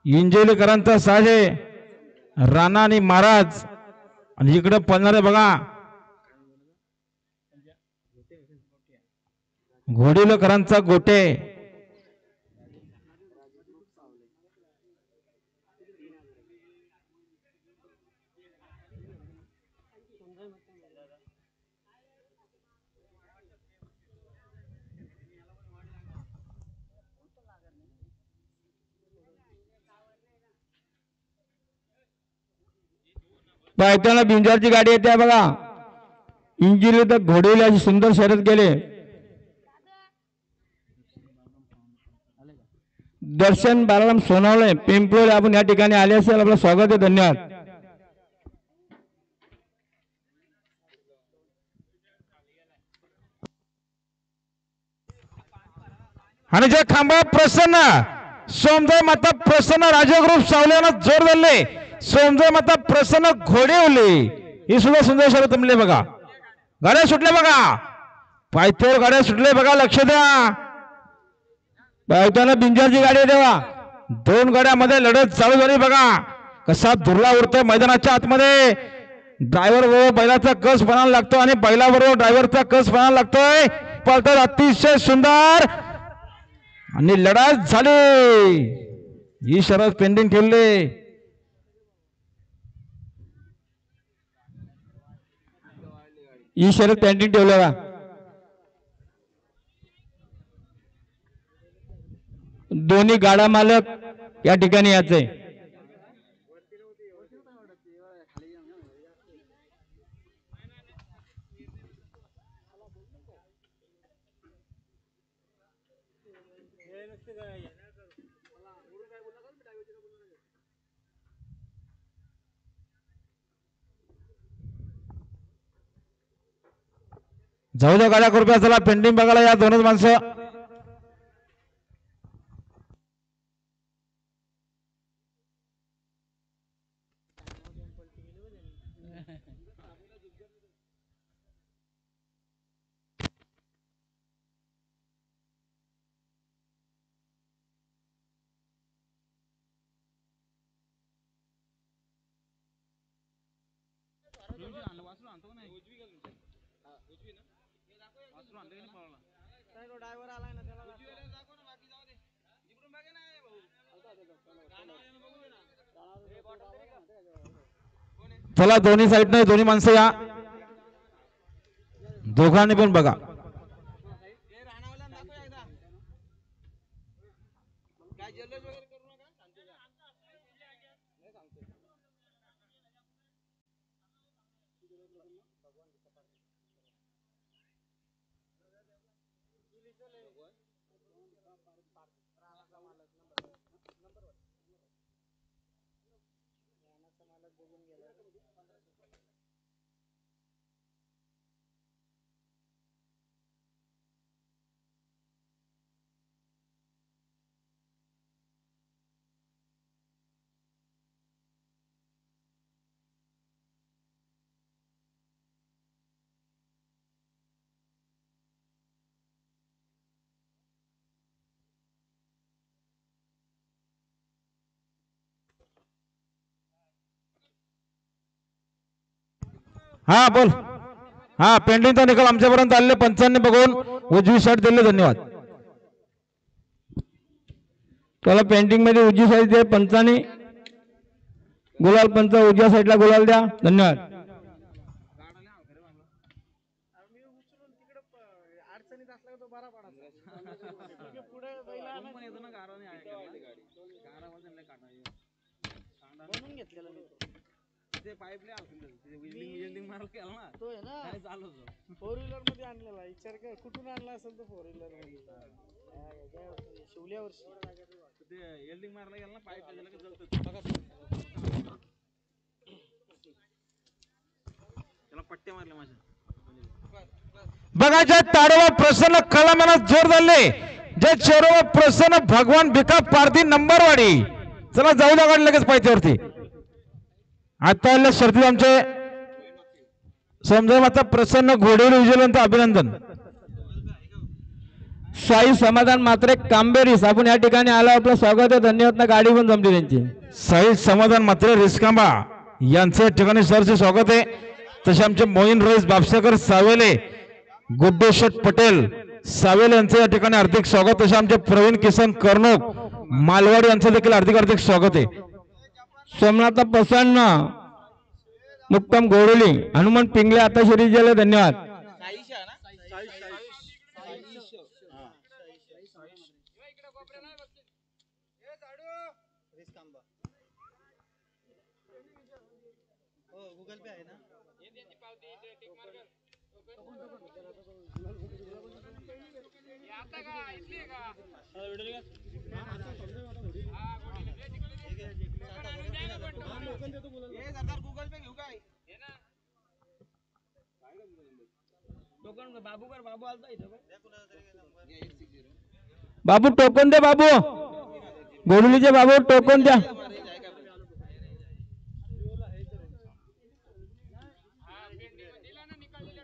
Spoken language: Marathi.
इंजोलीकरांचा साजे राणा आणि महाराज आणि इकडे पळणारे बघा घोडिलकरांचा गोटे पायथ्याला बिंजरची गाडी येते बघा इंजिली तर घोडीला सुंदर शर्यत केले दर्शन बालाराम सोनवणे पिंपळोले आपण या ठिकाणी आले असेल आपलं स्वागत आहे धन्यवाद आणि जे खांबा प्रसन्न सोमजय माता प्रसन्न राजग्रुप सावल्यानं जोर धरले सोमजय माता प्रसन्न घोडे उरले ही सुद्धा सुंदर शर्यत जमले बघा गाड्या सुटल्या बघा पायथ्यावर गाड्या सुटले बघा लक्ष द्या पायथ्याला बिंजरची गाडी देवा दोन गाड्यामध्ये लढत चालू झाली बघा कसा दुर्ला उरतोय मैदानाच्या आतमध्ये ड्रायव्हर बरोबर बैलाचा कस बनायला लागतो आणि बैलाबरोबर ड्रायव्हरचा कस बनायला लागतोय पळतात अतिशय सुंदर आणि लढत झाली ही शर्यत पेंडिंग ठेवले ही शर्यत पेंडिंग ठेवले का दोन्ही गाडा मालक या ठिकाणी याचे जाऊ द्या गाड्या कृपया चला पेंडिंग बघायला या दोनच माणसं चला दोन्ही साईडने दोन्ही माणसं या दोघांनी पण बघा हा बोल हा पेंडिंगचा निकाल आमच्यापर्यंत आलेले पंचांनी बघून उजवी साईड दिले धन्यवाद त्याला पेंटिंग मध्ये उजवी साईड दे पंचांनी गुलाल पंच उजव्या साईडला गुलाल द्या धन्यवाद फोर व्हीलर मध्ये आणलेला विचार कर कुठून आणला असेल तो फोर व्हीलर मध्ये शिवल्या वर्षी एल्डिंग मारला गेला ना पाईप त्याला पट्ट्या मारल्या माझ्या बघा जे ताडोबा प्रसन्न कलामानात जोर धरले जे चेरोबा प्रसन्न भगवान भिका पारधी नंबरवाडी चला जाऊ द्या गाडी लगेच पायथ्यावरती आता आले शर्तीत आमचे समजा माता प्रसन्न घोडेल विजयवंत अभिनंदन साई समाधान मात्र कांबेरीस आपण या ठिकाणी आलो, आपलं स्वागत आहे, धन्यवाद ना. गाडी पण जमली त्यांची. साई समाधान मात्र रिस्कांबा यांचे या ठिकाणी सरचे स्वागत आहे. तसे आमचे मोईन रईस बापसेकर सावेले, गुड्डू शेठ पटेल सावेले यांचे या ठिकाणी हार्दिक स्वागत. तसे आमचे प्रवीण किसन कर्णोक मालवाड यांचं देखील हार्दिक हार्दिक स्वागत आहे. सोमनाथ प्रसन्न मुक्तम गोडोली हनुमान पिंगले आता शिरीष गेले, धन्यवाद. बाबू टोकन दे, बाबू गोडुलीचे बाबू टोकन द्या.